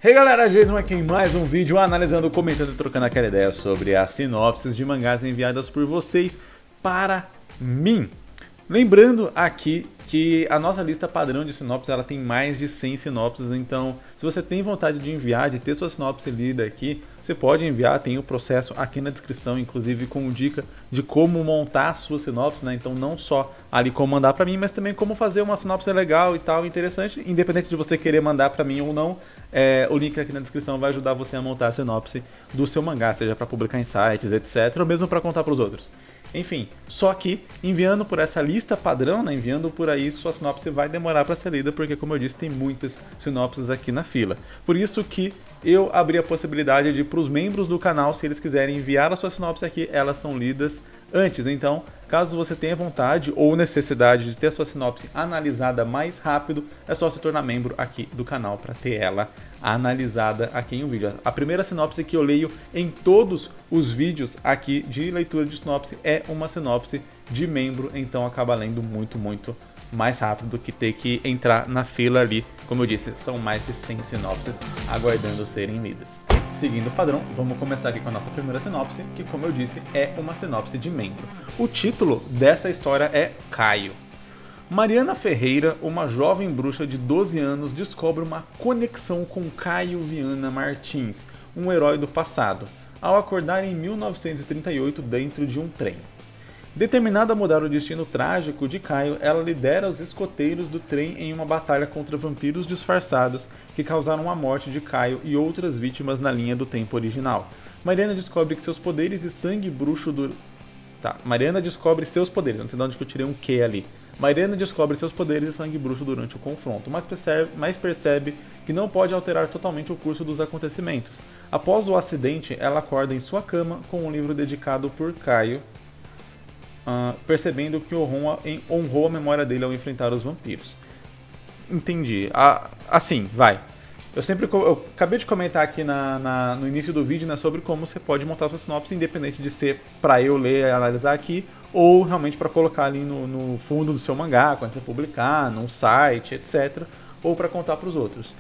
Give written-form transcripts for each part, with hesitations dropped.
Hey galera, Jason aqui em mais um vídeo analisando, comentando e trocando aquela ideia sobre as sinopses de mangás enviadas por vocês para mim. Lembrando aqui que a nossa lista padrão de sinopses ela tem mais de 100 sinopses, então se você tem vontade de enviar, de ter sua sinopse lida aqui, você pode enviar, tem o processo aqui na descrição, inclusive com dica de como montar a sua sinopse, né? Então não só ali como mandar para mim, mas também como fazer uma sinopse legal e tal, interessante, independente de você querer mandar para mim ou não. O link aqui na descrição vai ajudar você a montar a sinopse do seu mangá, seja para publicar em sites, etc, ou mesmo para contar para os outros. Enfim, só que enviando por essa lista padrão, né, enviando por aí, sua sinopse vai demorar para ser lida, porque como eu disse, tem muitas sinopses aqui na fila. Por isso que eu abri a possibilidade de, para os membros do canal, se eles quiserem enviar a sua sinopse aqui, elas são lidas antes. Então, caso você tenha vontade ou necessidade de ter a sua sinopse analisada mais rápido, é só se tornar membro aqui do canal para ter ela analisada aqui em um vídeo. A primeira sinopse que eu leio em todos os vídeos aqui de leitura de sinopse é uma sinopse de membro, então acaba lendo muito mais rápido do que ter que entrar na fila ali. Como eu disse, são mais de 100 sinopses aguardando serem lidas. Seguindo o padrão, vamos começar aqui com a nossa primeira sinopse, que como eu disse, é uma sinopse de membro. O título dessa história é Caio. Mariana Ferreira, uma jovem bruxa de 12 anos, descobre uma conexão com Caio Viana Martins, um herói do passado, ao acordar em 1938 dentro de um trem. Determinada a mudar o destino trágico de Caio, ela lidera os escoteiros do trem em uma batalha contra vampiros disfarçados que causaram a morte de Caio e outras vítimas na linha do tempo original. Mariana descobre que seus poderes e sangue bruxo Mariana descobre seus poderes, não sei de onde que eu tirei um Q ali. Mariana descobre seus poderes e sangue bruxo durante o confronto, mas percebe que não pode alterar totalmente o curso dos acontecimentos. Após o acidente, ela acorda em sua cama com um livro dedicado por Caio, percebendo que honrou a memória dele ao enfrentar os vampiros. Entendi. Assim, vai. Eu acabei de comentar aqui no início do vídeo, né, sobre como você pode montar sua sinopse, independente de ser para eu ler e analisar aqui, ou realmente para colocar ali no fundo do seu mangá, quando você publicar, num site, etc. Ou para contar para os outros.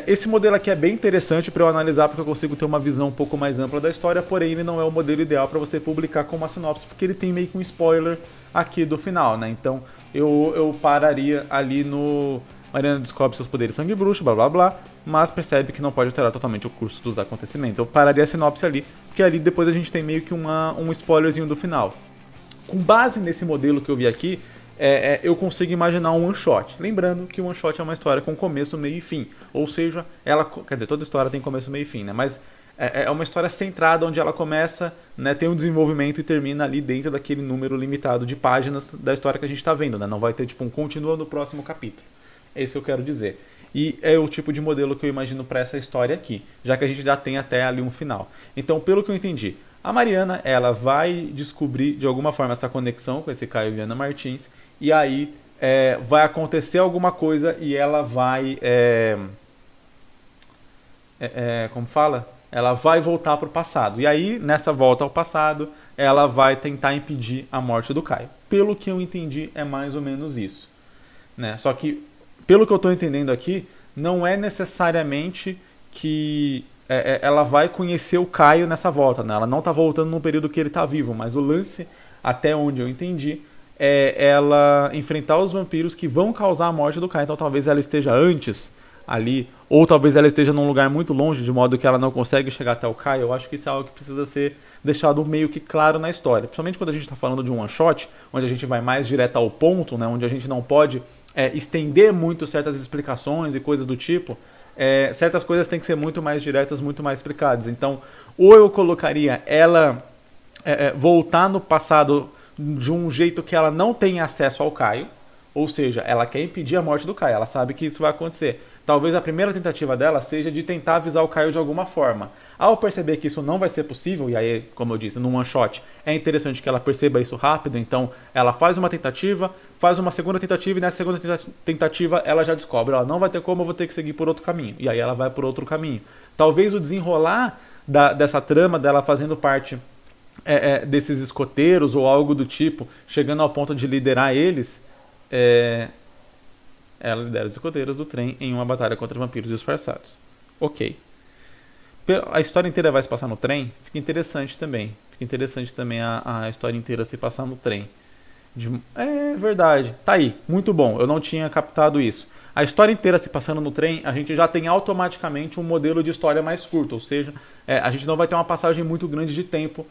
Esse modelo aqui é bem interessante para eu analisar, porque eu consigo ter uma visão um pouco mais ampla da história, porém ele não é o modelo ideal para você publicar com uma sinopse, porque ele tem meio que um spoiler aqui do final, né? Então eu pararia ali no Mariana descobre seus poderes sangue bruxo, blá blá blá, mas percebe que não pode alterar totalmente o curso dos acontecimentos. Eu pararia a sinopse ali, porque ali depois a gente tem meio que um spoilerzinho do final. Com base nesse modelo que eu vi aqui, eu consigo imaginar um one shot. Lembrando que o one shot é uma história com começo, meio e fim. Ou seja, toda história tem começo, meio e fim, né? Mas é uma história centrada onde ela começa, né, tem um desenvolvimento e termina ali dentro daquele número limitado de páginas da história que a gente está vendo, né? Não vai ter tipo um continua no próximo capítulo. É isso que eu quero dizer. E é o tipo de modelo que eu imagino para essa história aqui, já que a gente já tem até ali um final. Então, pelo que eu entendi, a Mariana ela vai descobrir de alguma forma essa conexão com esse Caio Viana Martins, e aí vai acontecer alguma coisa e ela vai... como fala? Ela vai voltar para o passado. E aí, nessa volta ao passado, ela vai tentar impedir a morte do Caio. Pelo que eu entendi, é mais ou menos isso, né? Só que, pelo que eu estou entendendo aqui, não é necessariamente que ela vai conhecer o Caio nessa volta, né? Ela não está voltando no período que ele está vivo, mas o lance, até onde eu entendi, é ela enfrentar os vampiros que vão causar a morte do Caio. Então talvez ela esteja antes ali, ou talvez ela esteja num lugar muito longe, de modo que ela não consegue chegar até o Caio. Eu acho que isso é algo que precisa ser deixado meio que claro na história, principalmente quando a gente está falando de um one shot, onde a gente vai mais direto ao ponto, né? Onde a gente não pode estender muito certas explicações e coisas do tipo. Certas coisas têm que ser muito mais diretas, muito mais explicadas. Então, ou eu colocaria ela voltar no passado de um jeito que ela não tem acesso ao Caio, ou seja, ela quer impedir a morte do Caio, ela sabe que isso vai acontecer. Talvez a primeira tentativa dela seja de tentar avisar o Caio de alguma forma. Ao perceber que isso não vai ser possível, e aí, como eu disse, num one shot, é interessante que ela perceba isso rápido, então ela faz uma tentativa, faz uma segunda tentativa, e nessa segunda tentativa ela já descobre, ela não vai ter como, eu vou ter que seguir por outro caminho. E aí ela vai por outro caminho. Talvez o desenrolar dessa trama dela fazendo parte desses escoteiros ou algo do tipo, chegando ao ponto de liderar eles, ela lidera os escoteiros do trem em uma batalha contra vampiros disfarçados. Ok. A história inteira vai se passar no trem? Fica interessante também. Fica interessante também a história inteira se passar no trem. É verdade. Tá aí. Muito bom. Eu não tinha captado isso. A história inteira se passando no trem, a gente já tem automaticamente um modelo de história mais curto. Ou seja, a gente não vai ter uma passagem muito grande de tempo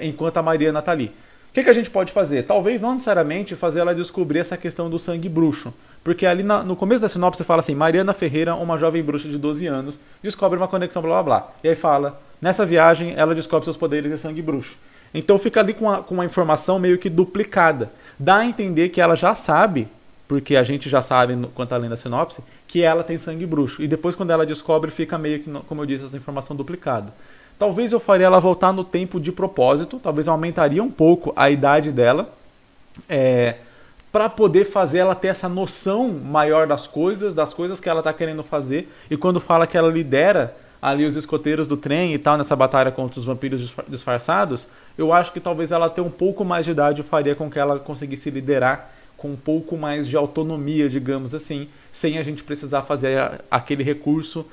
enquanto a Mariana tá ali. O que a gente pode fazer? Talvez não necessariamente fazer ela descobrir essa questão do sangue bruxo. Porque ali no começo da sinopse fala assim, Mariana Ferreira, uma jovem bruxa de 12 anos, descobre uma conexão blá blá blá. E aí fala, nessa viagem ela descobre seus poderes de sangue bruxo. Então fica ali com uma informação meio que duplicada. Dá a entender que ela já sabe, porque a gente já sabe, quando tá lendo a sinopse, que ela tem sangue bruxo. E depois quando ela descobre, fica meio que, como eu disse, essa informação duplicada. Talvez eu faria ela voltar no tempo de propósito, talvez eu aumentaria um pouco a idade dela, para poder fazer ela ter essa noção maior das coisas que ela está querendo fazer. E quando fala que ela lidera ali os escoteiros do trem e tal, nessa batalha contra os vampiros disfarçados, eu acho que talvez ela ter um pouco mais de idade faria com que ela conseguisse liderar com um pouco mais de autonomia, digamos assim, sem a gente precisar fazer aquele recurso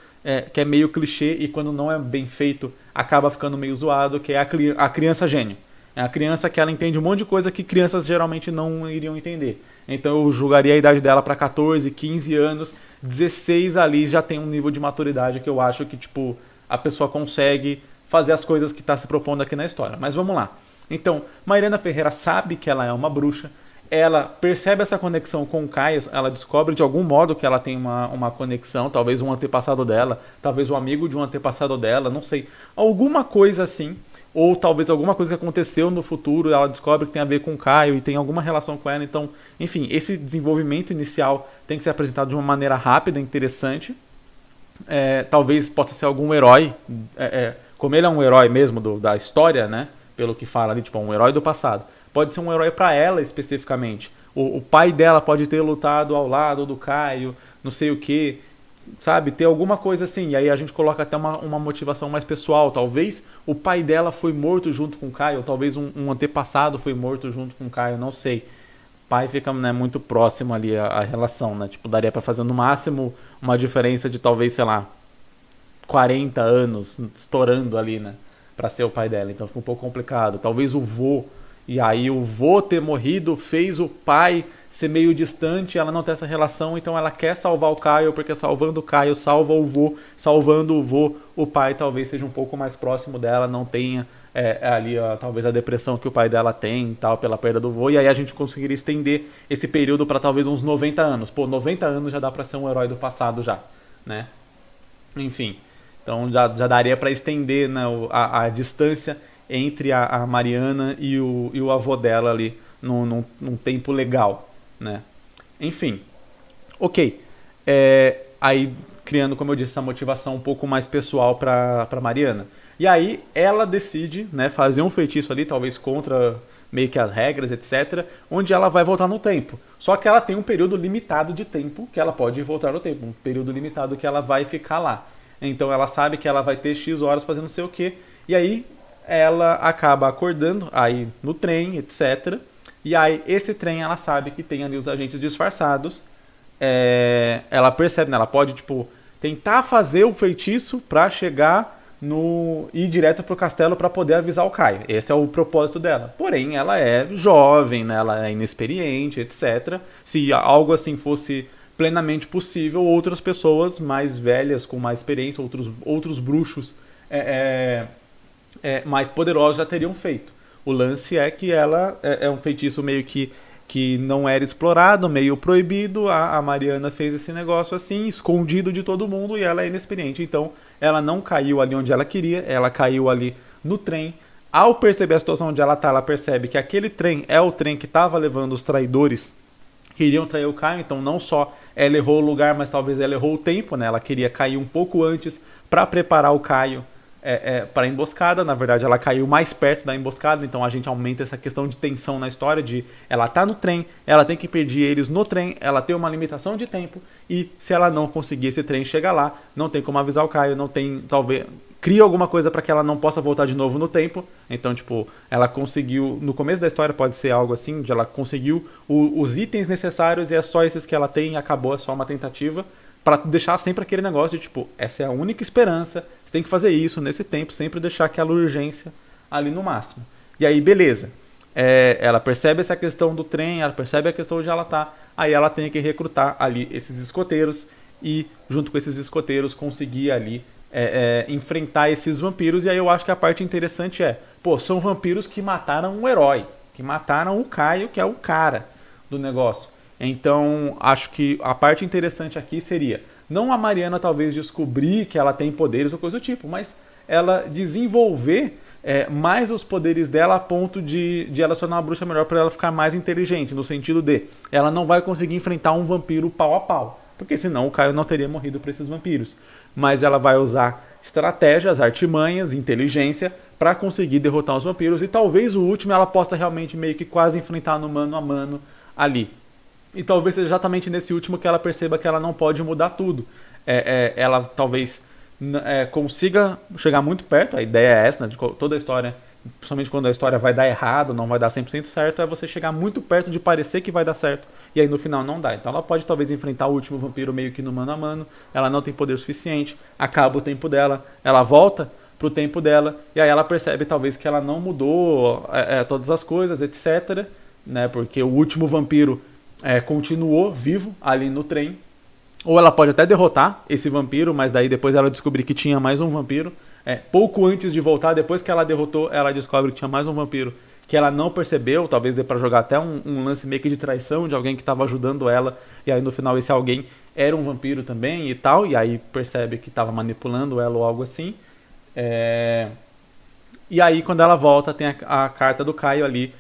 que é meio clichê e quando não é bem feito acaba ficando meio zoado, que é a criança gênio. É a criança que ela entende um monte de coisa que crianças geralmente não iriam entender. Então eu julgaria a idade dela para 14, 15 anos, 16 ali já tem um nível de maturidade que eu acho que tipo a pessoa consegue fazer as coisas que está se propondo aqui na história. Mas vamos lá. Então, Mariana Ferreira sabe que ela é uma bruxa, ela percebe essa conexão com o Caio, ela descobre de algum modo que ela tem uma conexão, talvez um antepassado dela, talvez um amigo de um antepassado dela, não sei. Alguma coisa assim, ou talvez alguma coisa que aconteceu no futuro, ela descobre que tem a ver com o Caio e tem alguma relação com ela. Então, enfim, esse desenvolvimento inicial tem que ser apresentado de uma maneira rápida, interessante. Talvez possa ser algum herói, como ele é um herói mesmo da história, né? Pelo que fala ali, tipo, um herói do passado. Pode ser um herói para ela especificamente. O pai dela pode ter lutado ao lado do Caio, não sei o que, sabe? Ter alguma coisa assim. E aí a gente coloca até uma motivação mais pessoal. Talvez o pai dela foi morto junto com o Caio, ou talvez um antepassado foi morto junto com o Caio, não sei. Pai fica, né, muito próximo ali a relação, né? Tipo, daria para fazer no máximo uma diferença de talvez, sei lá, 40 anos estourando ali, né? Para ser o pai dela. Então fica um pouco complicado. Talvez o vô. E aí o vô ter morrido fez o pai ser meio distante, ela não tem essa relação, então ela quer salvar o Caio, porque salvando o Caio salva o vô, salvando o vô, o pai talvez seja um pouco mais próximo dela, não tenha ali talvez a depressão que o pai dela tem, tal, pela perda do vô, e aí a gente conseguiria estender esse período para talvez uns 90 anos. Pô, 90 anos já dá para ser um herói do passado já, né? Enfim, então já daria para estender, né, a distância entre a Mariana e o avô dela ali num tempo legal, né? Enfim, ok. Aí criando, como eu disse, essa motivação um pouco mais pessoal para Mariana. E aí ela decide, né, fazer um feitiço ali, talvez contra meio que as regras, etc., onde ela vai voltar no tempo. Só que ela tem um período limitado de tempo que ela pode voltar no tempo, um período limitado que ela vai ficar lá. Então ela sabe que ela vai ter X horas fazendo não sei o quê, e aí ela acaba acordando aí no trem, etc. E aí esse trem ela sabe que tem ali os agentes disfarçados. Ela percebe, né? Ela pode tipo tentar fazer o feitiço para chegar ir direto pro castelo para poder avisar o Caio. Esse é o propósito dela. Porém, ela é jovem, né? Ela é inexperiente, etc. Se algo assim fosse plenamente possível, outras pessoas mais velhas, com mais experiência, outros bruxos mais poderosos já teriam feito. O lance é que ela é um feitiço meio que não era explorado, meio proibido. A Mariana fez esse negócio assim, escondido de todo mundo, e ela é inexperiente. Então ela não caiu ali onde ela queria, ela caiu ali no trem. Ao perceber a situação onde ela tá, ela percebe que aquele trem é o trem que estava levando os traidores que iriam trair o Caio. Então não só ela errou o lugar, mas talvez ela errou o tempo, né? Ela queria cair um pouco antes para preparar o Caio para a emboscada. Na verdade, ela caiu mais perto da emboscada, então a gente aumenta essa questão de tensão na história, de ela tá no trem, ela tem que impedir eles no trem, ela tem uma limitação de tempo, e se ela não conseguir esse trem chegar lá, não tem como avisar o Caio, não tem, talvez, cria alguma coisa para que ela não possa voltar de novo no tempo. Então, tipo, ela conseguiu, no começo da história pode ser algo assim, de ela conseguiu os itens necessários e é só esses que ela tem e acabou, é só uma tentativa. pra deixar sempre aquele negócio de tipo, essa é a única esperança, você tem que fazer isso nesse tempo, sempre deixar aquela urgência ali no máximo. E aí, beleza. Ela percebe essa questão do trem, ela percebe a questão onde ela tá, aí ela tem que recrutar ali esses escoteiros e, junto com esses escoteiros, conseguir ali enfrentar esses vampiros. E aí eu acho que a parte interessante são vampiros que mataram um herói, que mataram o Caio, que é o cara do negócio. Então, acho que a parte interessante aqui seria, não a Mariana talvez descobrir que ela tem poderes ou coisa do tipo, mas ela desenvolver mais os poderes dela a ponto de ela se tornar uma bruxa melhor, para ela ficar mais inteligente, no sentido de ela não vai conseguir enfrentar um vampiro pau a pau, porque senão o Caio não teria morrido para esses vampiros. Mas ela vai usar estratégias, artimanhas, inteligência para conseguir derrotar os vampiros, e talvez o último ela possa realmente meio que quase enfrentar no mano a mano ali. E talvez seja exatamente nesse último que ela perceba que ela não pode mudar tudo. Ela talvez consiga chegar muito perto, a ideia é essa, né, de toda a história, principalmente quando a história vai dar errado, não vai dar 100% certo, é você chegar muito perto de parecer que vai dar certo, e aí no final não dá. Então ela pode talvez enfrentar o último vampiro meio que no mano a mano, ela não tem poder suficiente, acaba o tempo dela, ela volta pro tempo dela, e aí ela percebe talvez que ela não mudou todas as coisas, etc, né, porque o último vampiro continuou vivo ali no trem. Ou ela pode até derrotar esse vampiro, mas daí depois ela descobrir que tinha mais um vampiro. Pouco antes de voltar, depois que ela derrotou, ela descobre que tinha mais um vampiro que ela não percebeu. Talvez dê pra jogar até um lance meio que de traição de alguém que estava ajudando ela. E aí no final esse alguém era um vampiro também e tal. E aí percebe que estava manipulando ela ou algo assim. E aí quando ela volta tem a carta do Caio ali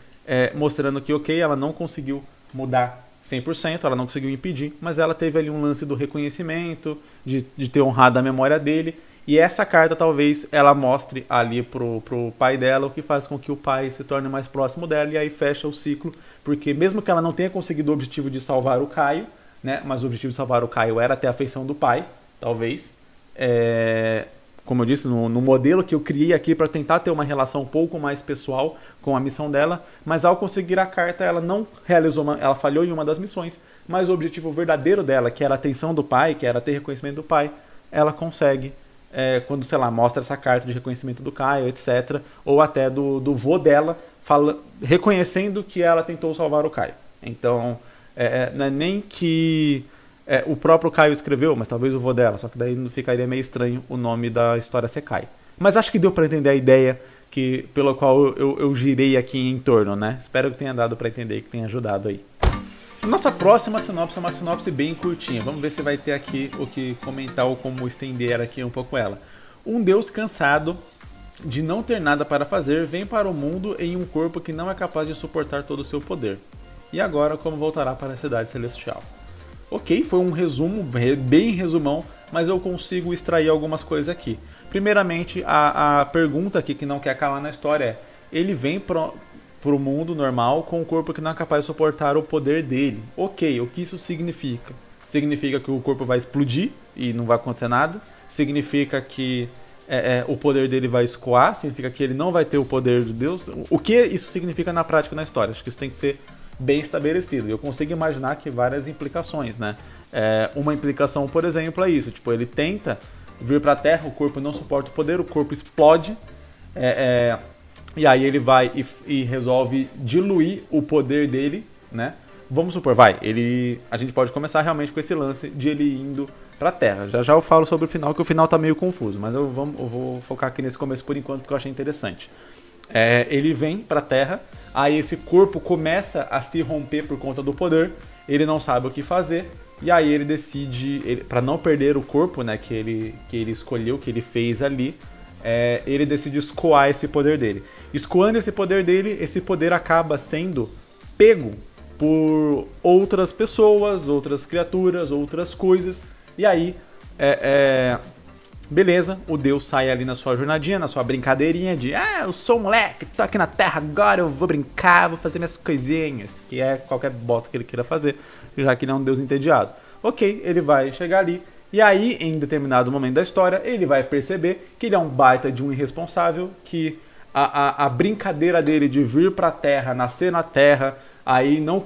mostrando que ok, ela não conseguiu mudar 100%, ela não conseguiu impedir, mas ela teve ali um lance do reconhecimento, de ter honrado a memória dele, e essa carta talvez ela mostre ali pro pai dela, o que faz com que o pai se torne mais próximo dela, e aí fecha o ciclo, porque mesmo que ela não tenha conseguido o objetivo de salvar o Caio, né, mas o objetivo de salvar o Caio era ter a afeição do pai, talvez, como eu disse, no modelo que eu criei aqui para tentar ter uma relação um pouco mais pessoal com a missão dela, mas ao conseguir a carta ela não realizou, ela falhou em uma das missões, mas o objetivo verdadeiro dela, que era a atenção do pai, que era ter reconhecimento do pai, ela consegue quando, sei lá, mostra essa carta de reconhecimento do Caio, etc, ou até do vô dela, reconhecendo que ela tentou salvar o Caio. Então, não é nem que o próprio Caio escreveu, mas talvez o vô dela, só que daí ficaria meio estranho o nome da história ser Caio. Mas acho que deu para entender a ideia pela qual eu girei aqui em torno, né? Espero que tenha dado para entender e que tenha ajudado aí. Nossa próxima sinopse é uma sinopse bem curtinha. Vamos ver se vai ter aqui o que comentar ou como estender aqui um pouco ela. Um deus cansado de não ter nada para fazer vem para o mundo em um corpo que não é capaz de suportar todo o seu poder. E agora como voltará para a cidade celestial? Ok, foi um resumo, bem resumão, mas eu consigo extrair algumas coisas aqui. Primeiramente, a pergunta aqui que não quer calar na história ele vem pro mundo normal com um corpo que não é capaz de suportar o poder dele. Ok, o que isso significa? Significa que o corpo vai explodir e não vai acontecer nada. Significa que o poder dele vai escoar. Significa que ele não vai ter o poder de Deus. O que isso significa na prática na história? Acho que isso tem que ser bem estabelecido. Eu consigo imaginar que várias implicações, né? Uma implicação, por exemplo, é isso. Tipo, ele tenta vir para a Terra, o corpo não suporta o poder, o corpo explode. E aí ele vai e resolve diluir o poder dele, né? Vamos supor, a gente pode começar realmente com esse lance de ele indo para a Terra. Já eu falo sobre o final, que o final tá meio confuso, mas eu vou focar aqui nesse começo por enquanto, porque eu achei interessante. Ele vem para a Terra, aí esse corpo começa a se romper por conta do poder, ele não sabe o que fazer, e aí ele decide, para não perder o corpo, né, que ele escolheu, que ele fez ali, ele decide escoar esse poder dele. Escoando esse poder dele, esse poder acaba sendo pego por outras pessoas, outras criaturas, outras coisas, e aí beleza, o Deus sai ali na sua jornadinha, na sua brincadeirinha de eu sou um moleque, tô aqui na Terra agora, eu vou brincar, vou fazer minhas coisinhas, que é qualquer bosta que ele queira fazer, já que ele é um Deus entediado. Ok, ele vai chegar ali, e aí, em determinado momento da história, ele vai perceber que ele é um baita de um irresponsável, que a brincadeira dele de vir pra Terra, nascer na Terra, aí não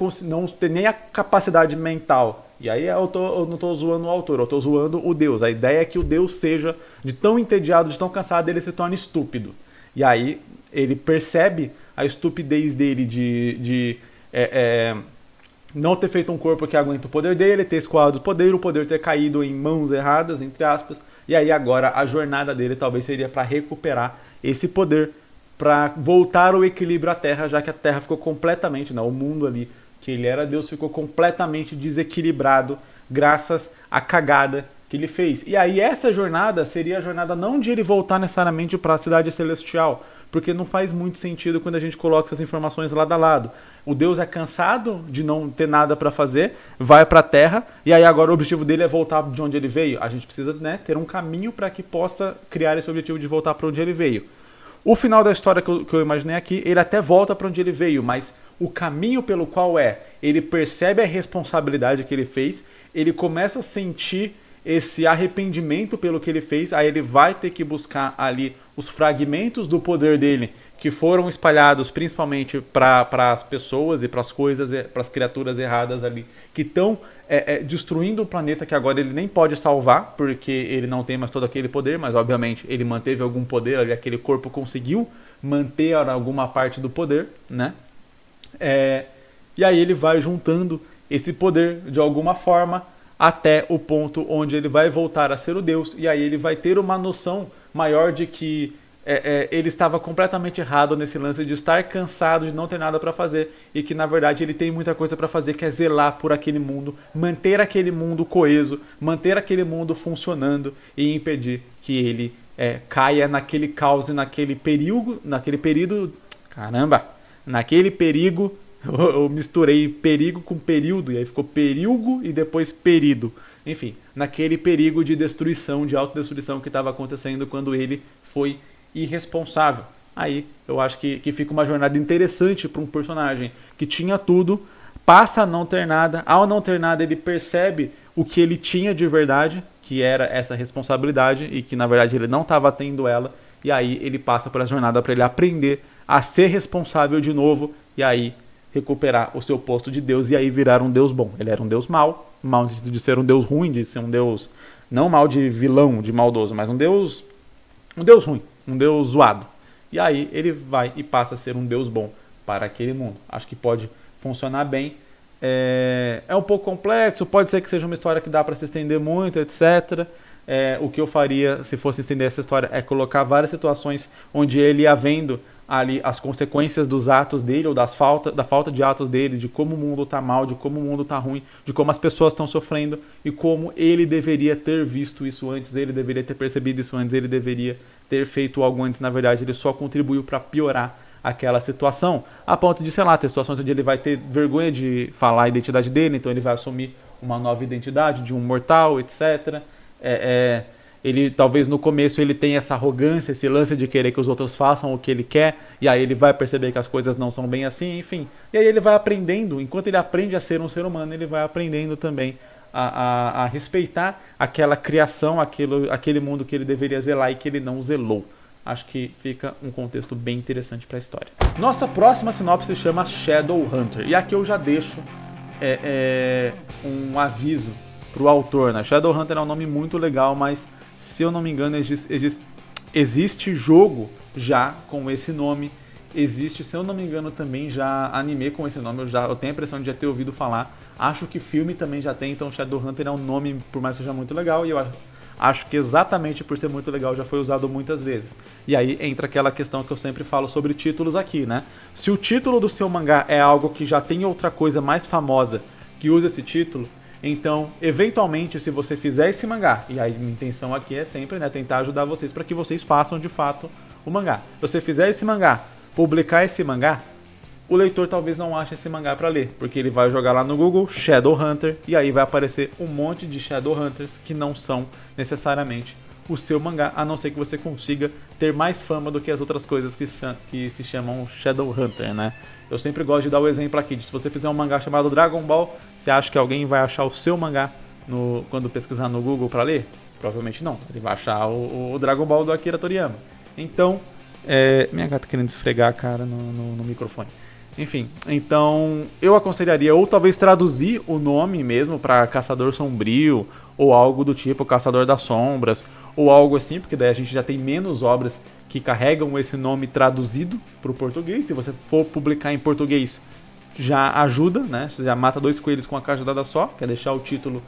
ter nem a capacidade mental E aí eu não tô zoando o autor, eu tô zoando o Deus. A ideia é que o Deus seja, de tão entediado, de tão cansado, ele se torne estúpido. E aí ele percebe a estupidez dele de não ter feito um corpo que aguenta o poder dele, ter escoado o poder ter caído em mãos erradas, entre aspas. E aí agora a jornada dele talvez seria para recuperar esse poder, para voltar ao equilíbrio à Terra, já que a Terra ficou completamente, o mundo ali que ele era Deus ficou completamente desequilibrado graças à cagada que ele fez. E aí essa jornada seria a jornada não de ele voltar necessariamente para a cidade celestial, porque não faz muito sentido quando a gente coloca essas informações lado a lado. O Deus é cansado de não ter nada para fazer, vai para a Terra, e aí agora o objetivo dele é voltar de onde ele veio. A gente precisa, ter um caminho para que possa criar esse objetivo de voltar para onde ele veio. O final da história que eu imaginei aqui, ele até volta para onde ele veio, mas o caminho pelo qual ele percebe a responsabilidade que ele fez, ele começa a sentir esse arrependimento pelo que ele fez, aí ele vai ter que buscar ali os fragmentos do poder dele, que foram espalhados principalmente para as pessoas e para as coisas, para as criaturas erradas ali, que estão destruindo o planeta, que agora ele nem pode salvar, porque ele não tem mais todo aquele poder, mas obviamente ele manteve algum poder ali, aquele corpo conseguiu manter alguma parte do poder, né? E aí ele vai juntando esse poder de alguma forma até o ponto onde ele vai voltar a ser o Deus, e aí ele vai ter uma noção maior de que ele estava completamente errado nesse lance de estar cansado, de não ter nada para fazer, e que na verdade ele tem muita coisa para fazer, que é zelar por aquele mundo, manter aquele mundo coeso, manter aquele mundo funcionando e impedir que ele caia naquele caos e naquele perigo, naquele perigo. Eu misturei perigo com período, e aí ficou perigo e depois perido. Enfim, naquele perigo de destruição, de autodestruição que estava acontecendo quando ele foi irresponsável. Aí eu acho que fica uma jornada interessante para um personagem que tinha tudo, passa a não ter nada. Ao não ter nada, ele percebe o que ele tinha de verdade, que era essa responsabilidade, e que na verdade ele não estava tendo ela. E aí ele passa por essa jornada para ele aprender a ser responsável de novo, e aí recuperar o seu posto de Deus, e aí virar um Deus bom. Ele era um Deus mau no sentido de ser um Deus ruim, de ser um Deus, não mal de vilão, de maldoso, mas um Deus ruim, um Deus zoado. E aí ele vai e passa a ser um Deus bom para aquele mundo. Acho que pode funcionar bem. É um pouco complexo, pode ser que seja uma história que dá para se estender muito, etc. O que eu faria se fosse estender essa história é colocar várias situações onde ele ia vendo ali as consequências dos atos dele, ou da falta de atos dele, de como o mundo está mal, de como o mundo está ruim, de como as pessoas estão sofrendo, e como ele deveria ter visto isso antes, ele deveria ter percebido isso antes, ele deveria ter feito algo antes. Na verdade, ele só contribuiu para piorar aquela situação, a ponto de, ter situações onde ele vai ter vergonha de falar a identidade dele, então ele vai assumir uma nova identidade de um mortal, etc. Ele talvez no começo ele tenha essa arrogância, esse lance de querer que os outros façam o que ele quer, e aí ele vai perceber que as coisas não são bem assim, enfim. E aí ele vai aprendendo, enquanto ele aprende a ser um ser humano, ele vai aprendendo também a respeitar aquela criação, aquele mundo que ele deveria zelar e que ele não zelou. Acho que fica um contexto bem interessante para a história. Nossa próxima sinopse se chama Shadowhunter, e aqui eu já deixo um aviso para o autor, né? Shadowhunter é um nome muito legal, mas se eu não me engano existe jogo já com esse nome, existe, se eu não me engano, também já anime com esse nome, eu tenho a impressão de já ter ouvido falar, acho que filme também já tem, então Shadowhunter é um nome, por mais que seja muito legal, e eu acho que exatamente por ser muito legal já foi usado muitas vezes. E aí entra aquela questão que eu sempre falo sobre títulos aqui, né? Se o título do seu mangá é algo que já tem outra coisa mais famosa que usa esse título, então, eventualmente, se você fizer esse mangá, e a minha intenção aqui é sempre, tentar ajudar vocês para que vocês façam de fato o mangá. Se você fizer esse mangá, publicar esse mangá, o leitor talvez não ache esse mangá para ler, porque ele vai jogar lá no Google Shadowhunter, e aí vai aparecer um monte de Shadowhunters que não são necessariamente o seu mangá, a não ser que você consiga ter mais fama do que as outras coisas que se chamam Shadowhunter, né? Eu sempre gosto de dar o exemplo aqui, de se você fizer um mangá chamado Dragon Ball, você acha que alguém vai achar o seu mangá quando pesquisar no Google para ler? Provavelmente não, ele vai achar o Dragon Ball do Akira Toriyama. Então, minha gata querendo esfregar a cara no microfone. Enfim, então eu aconselharia ou talvez traduzir o nome mesmo para Caçador Sombrio, ou algo do tipo Caçador das Sombras, ou algo assim, porque daí a gente já tem menos obras que carregam esse nome traduzido para o português. Se você for publicar em português, já ajuda, né? Você já mata dois coelhos com uma cajadada só, que é deixar o título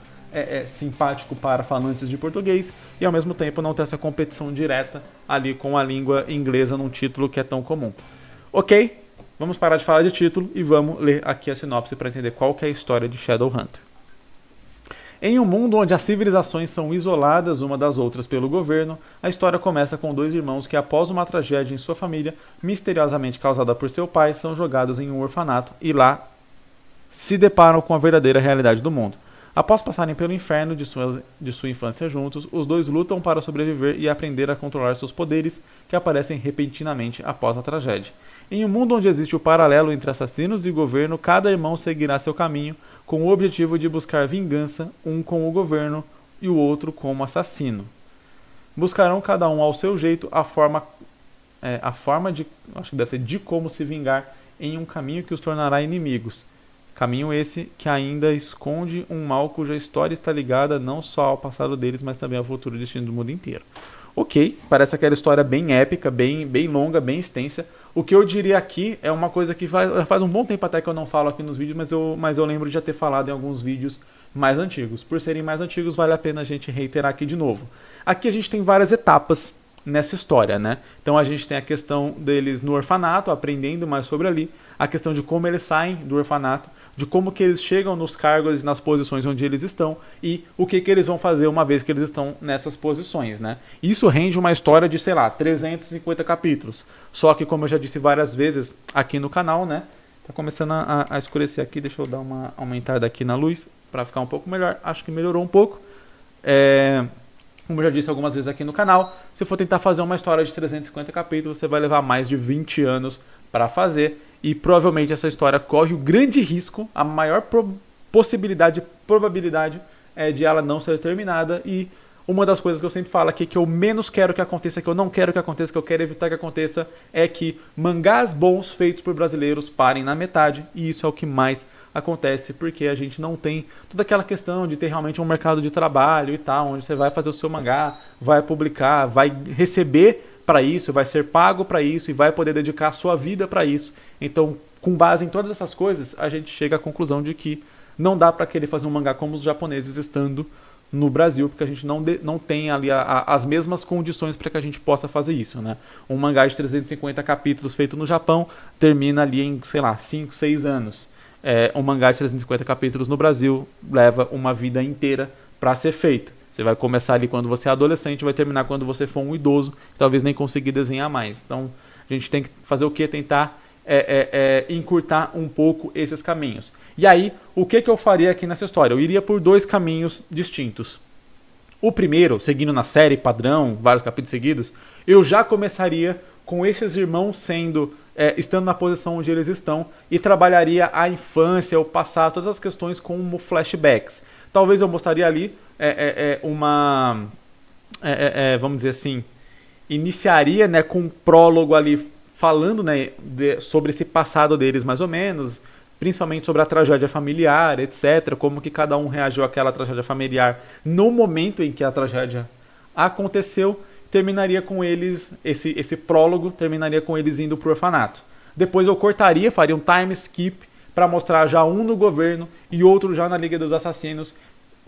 simpático para falantes de português e ao mesmo tempo não ter essa competição direta ali com a língua inglesa num título que é tão comum. Ok? Vamos parar de falar de título e vamos ler aqui a sinopse para entender qual que é a história de Shadowhunter. Em um mundo onde as civilizações são isoladas uma das outras pelo governo, a história começa com dois irmãos que, após uma tragédia em sua família, misteriosamente causada por seu pai, são jogados em um orfanato e lá se deparam com a verdadeira realidade do mundo. Após passarem pelo inferno de sua infância juntos, os dois lutam para sobreviver e aprender a controlar seus poderes, que aparecem repentinamente após a tragédia. Em um mundo onde existe o paralelo entre assassinos e governo, cada irmão seguirá seu caminho com o objetivo de buscar vingança, um com o governo e o outro como assassino. Buscarão cada um ao seu jeito a forma de, acho que deve ser de como se vingar em um caminho que os tornará inimigos. Caminho esse que ainda esconde um mal cuja história está ligada não só ao passado deles, mas também ao futuro e destino do mundo inteiro. Ok, parece aquela história bem épica, bem longa, bem extensa. O que eu diria aqui é uma coisa que faz um bom tempo até que eu não falo aqui nos vídeos, mas eu lembro de já ter falado em alguns vídeos mais antigos. Por serem mais antigos, vale a pena a gente reiterar aqui de novo. Aqui a gente tem várias etapas nessa história, né? Então a gente tem a questão deles no orfanato, aprendendo mais sobre ali, a questão de como eles saem do orfanato, de como que eles chegam nos cargos e nas posições onde eles estão e o que eles vão fazer uma vez que eles estão nessas posições, né? Isso rende uma história de, sei lá, 350 capítulos. Só que, como eu já disse várias vezes aqui no canal, né? Tá começando a escurecer aqui, deixa eu dar uma aumentada aqui na luz para ficar um pouco melhor. Acho que melhorou um pouco. Como eu já disse algumas vezes aqui no canal, se for tentar fazer uma história de 350 capítulos, você vai levar mais de 20 anos para fazer. E provavelmente essa história corre o grande risco, a maior probabilidade de ela não ser terminada. E uma das coisas que eu sempre falo aqui, que eu menos quero que aconteça, que eu não quero que aconteça, que eu quero evitar que aconteça, é que mangás bons feitos por brasileiros parem na metade. E isso é o que mais acontece, porque a gente não tem toda aquela questão de ter realmente um mercado de trabalho e tal, onde você vai fazer o seu mangá, vai publicar, vai receber para isso, vai ser pago para isso e vai poder dedicar a sua vida para isso. Então, com base em todas essas coisas, a gente chega à conclusão de que não dá para querer fazer um mangá como os japoneses estando no Brasil, porque a gente não tem ali as mesmas condições para que a gente possa fazer isso, né? Um mangá de 350 capítulos feito no Japão termina ali em, sei lá, 5, 6 anos. Um mangá de 350 capítulos no Brasil leva uma vida inteira para ser feito. Você vai começar ali quando você é adolescente, vai terminar quando você for um idoso, talvez nem conseguir desenhar mais. Então, a gente tem que fazer o quê? Tentar encurtar um pouco esses caminhos. E aí, o que eu faria aqui nessa história? Eu iria por 2 caminhos distintos. O primeiro, seguindo na série padrão, vários capítulos seguidos, eu já começaria com esses irmãos estando na posição onde eles estão e trabalharia a infância, o passado, todas as questões como flashbacks. Talvez eu mostraria ali vamos dizer assim, iniciaria, né, com um prólogo ali falando, né, sobre esse passado deles mais ou menos, principalmente sobre a tragédia familiar, etc, como que cada um reagiu àquela tragédia familiar no momento em que a tragédia aconteceu. Terminaria com eles, esse prólogo terminaria com eles indo pro orfanato. Depois eu cortaria, faria um time skip para mostrar já um no governo e outro já na Liga dos Assassinos,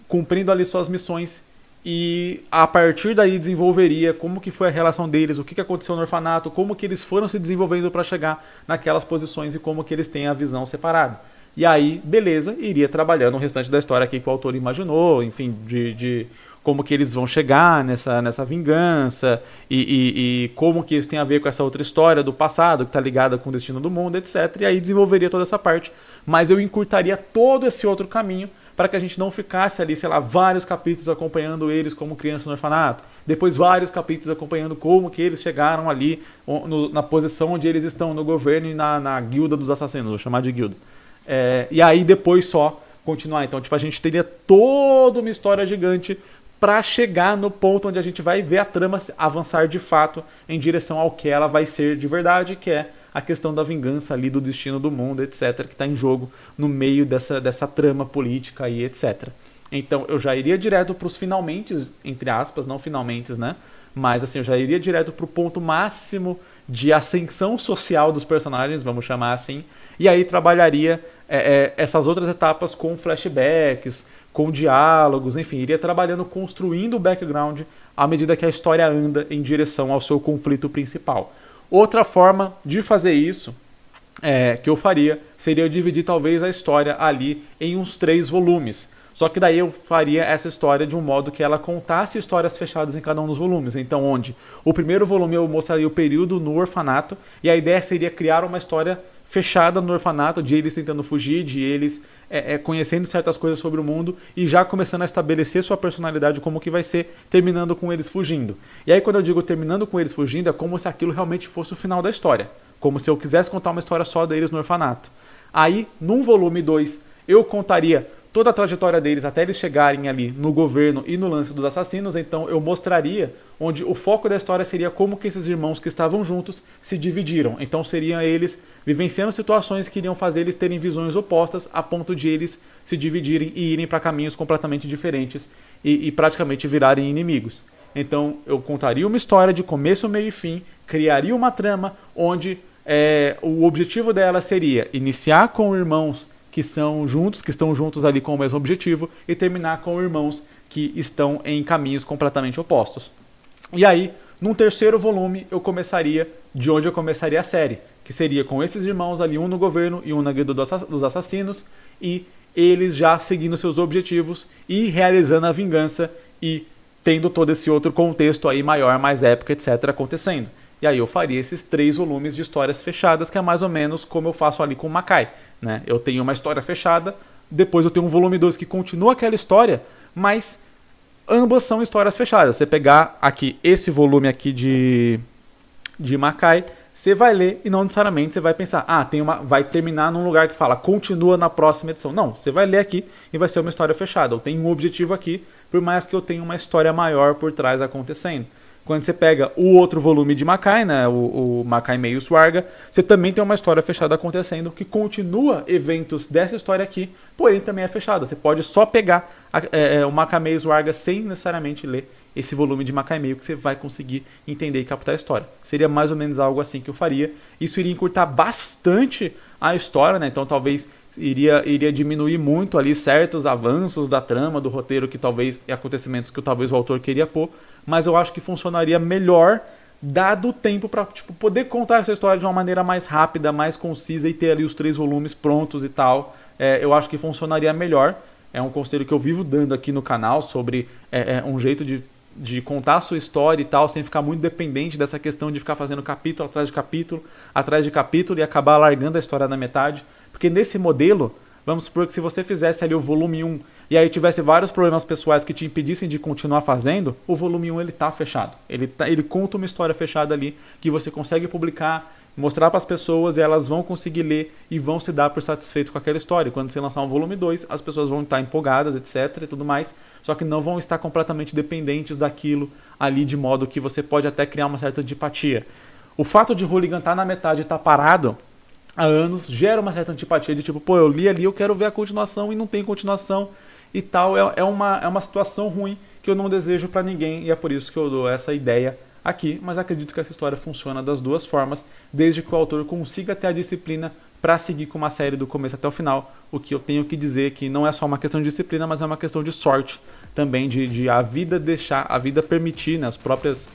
cumprindo ali suas missões, e a partir daí desenvolveria como que foi a relação deles, o que aconteceu no orfanato, como que eles foram se desenvolvendo para chegar naquelas posições e como que eles têm a visão separada. E aí, beleza, iria trabalhando o restante da história aqui que o autor imaginou, enfim, de como que eles vão chegar nessa vingança e como que isso tem a ver com essa outra história do passado que está ligada com o destino do mundo, etc. E aí desenvolveria toda essa parte, mas eu encurtaria todo esse outro caminho para que a gente não ficasse ali, sei lá, vários capítulos acompanhando eles como criança no orfanato, depois vários capítulos acompanhando como que eles chegaram ali na posição onde eles estão no governo e na guilda dos assassinos, vou chamar de guilda. E aí depois só continuar. Então, tipo, a gente teria toda uma história gigante para chegar no ponto onde a gente vai ver a trama avançar de fato em direção ao que ela vai ser de verdade, que é a questão da vingança ali, do destino do mundo, etc., que está em jogo no meio dessa trama política aí, etc. Então eu já iria direto para os finalmente, entre aspas, não finalmente, né? Mas assim, eu já iria direto para o ponto máximo de ascensão social dos personagens, vamos chamar assim, e aí trabalharia essas outras etapas com flashbacks, com diálogos, enfim, iria trabalhando, construindo o background à medida que a história anda em direção ao seu conflito principal. Outra forma de fazer isso que eu faria seria dividir talvez a história ali em uns 3 volumes. Só que daí eu faria essa história de um modo que ela contasse histórias fechadas em cada um dos volumes. Então, onde o primeiro volume eu mostraria o período no orfanato, e a ideia seria criar uma história fechada no orfanato, de eles tentando fugir, de eles conhecendo certas coisas sobre o mundo e já começando a estabelecer sua personalidade, como que vai ser, terminando com eles fugindo. E aí quando eu digo terminando com eles fugindo, é como se aquilo realmente fosse o final da história. Como se eu quisesse contar uma história só deles no orfanato. Aí, num volume 2, eu contaria toda a trajetória deles até eles chegarem ali no governo e no lance dos assassinos. Então eu mostraria onde o foco da história seria como que esses irmãos que estavam juntos se dividiram. Então seriam eles vivenciando situações que iriam fazer eles terem visões opostas a ponto de eles se dividirem e irem para caminhos completamente diferentes e praticamente virarem inimigos. Então eu contaria uma história de começo, meio e fim, criaria uma trama onde o objetivo dela seria iniciar com irmãos que estão juntos ali com o mesmo objetivo, e terminar com irmãos que estão em caminhos completamente opostos. E aí, num terceiro volume, eu começaria de onde eu começaria a série, que seria com esses irmãos ali, um no governo e um na guilda dos assassinos, e eles já seguindo seus objetivos e realizando a vingança e tendo todo esse outro contexto aí maior, mais épico, etc. acontecendo. E aí eu faria esses 3 volumes de histórias fechadas, que é mais ou menos como eu faço ali com o Makai, né? Eu tenho uma história fechada, depois eu tenho um volume 2 que continua aquela história, mas ambas são histórias fechadas. Você pegar aqui esse volume aqui de Makai, você vai ler e não necessariamente você vai pensar, vai terminar num lugar que fala continua na próxima edição. Não, você vai ler aqui e vai ser uma história fechada. Eu tenho um objetivo aqui, por mais que eu tenha uma história maior por trás acontecendo. Quando você pega o outro volume de Makai, né, o Makai Meio Swarga, você também tem uma história fechada acontecendo que continua eventos dessa história aqui, porém também é fechada. Você pode só pegar o Makai Meio Swarga sem necessariamente ler esse volume de Makai Meio, que você vai conseguir entender e captar a história. Seria mais ou menos algo assim que eu faria. Isso iria encurtar bastante a história, né? Então talvez iria diminuir muito ali certos avanços da trama, do roteiro, que talvez acontecimentos que talvez o autor queria pôr, mas eu acho que funcionaria melhor dado o tempo para poder contar essa história de uma maneira mais rápida, mais concisa e ter ali os 3 volumes prontos e tal. Eu acho que funcionaria melhor. É um conselho que eu vivo dando aqui no canal sobre um jeito de contar a sua história e tal, sem ficar muito dependente dessa questão de ficar fazendo capítulo atrás de capítulo e acabar largando a história na metade. Porque nesse modelo, vamos supor que se você fizesse ali o volume 1 e aí tivesse vários problemas pessoais que te impedissem de continuar fazendo, o volume 1 ele tá fechado. Ele conta uma história fechada ali que você consegue publicar, mostrar para as pessoas e elas vão conseguir ler e vão se dar por satisfeito com aquela história. Quando você lançar um volume 2, as pessoas vão estar empolgadas, etc. e tudo mais, só que não vão estar completamente dependentes daquilo ali, de modo que você pode até criar uma certa antipatia. O fato de Hooligan estar na metade e estar parado há anos gera uma certa antipatia de tipo, eu li ali, eu quero ver a continuação e não tem continuação e tal. É uma situação ruim que eu não desejo para ninguém e é por isso que eu dou essa ideia aqui, mas acredito que essa história funciona das duas formas, desde que o autor consiga ter a disciplina para seguir com uma série do começo até o final. O que eu tenho que dizer que não é só uma questão de disciplina, mas é uma questão de sorte também, de a vida permitir, né, as próprias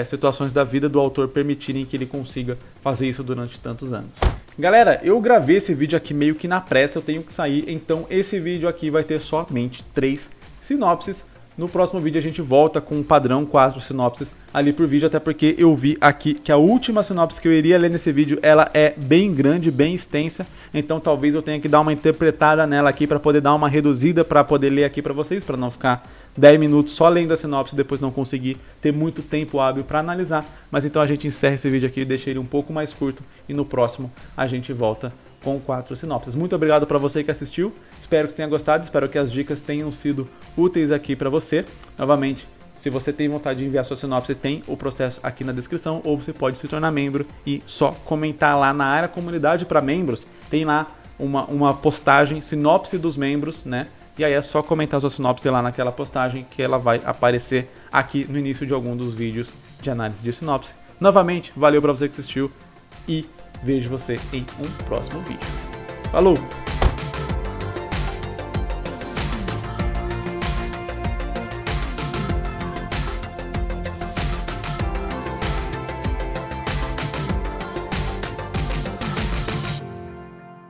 situações da vida do autor permitirem que ele consiga fazer isso durante tantos anos. Galera, eu gravei esse vídeo aqui meio que na pressa, eu tenho que sair, então esse vídeo aqui vai ter somente 3 sinopses. No próximo vídeo a gente volta com um padrão 4 sinopses ali por vídeo, até porque eu vi aqui que a última sinopse que eu iria ler nesse vídeo, ela é bem grande, bem extensa, então talvez eu tenha que dar uma interpretada nela aqui para poder dar uma reduzida para poder ler aqui para vocês, para não ficar 10 minutos só lendo a sinopse e depois não conseguir ter muito tempo hábil para analisar. Mas então a gente encerra esse vídeo aqui e deixa ele um pouco mais curto e no próximo a gente volta com 4 sinopses. Muito obrigado para você que assistiu, espero que você tenha gostado, espero que as dicas tenham sido úteis aqui para você. Novamente, Se você tem vontade de enviar sua sinopse, tem o processo aqui na descrição, ou você pode se tornar membro e só comentar lá na área comunidade para membros, tem lá uma postagem, sinopse dos membros, né? E aí é só comentar sua sinopse lá naquela postagem que ela vai aparecer aqui no início de algum dos vídeos de análise de sinopse. Novamente, valeu para você que assistiu e vejo você em um próximo vídeo. Falou!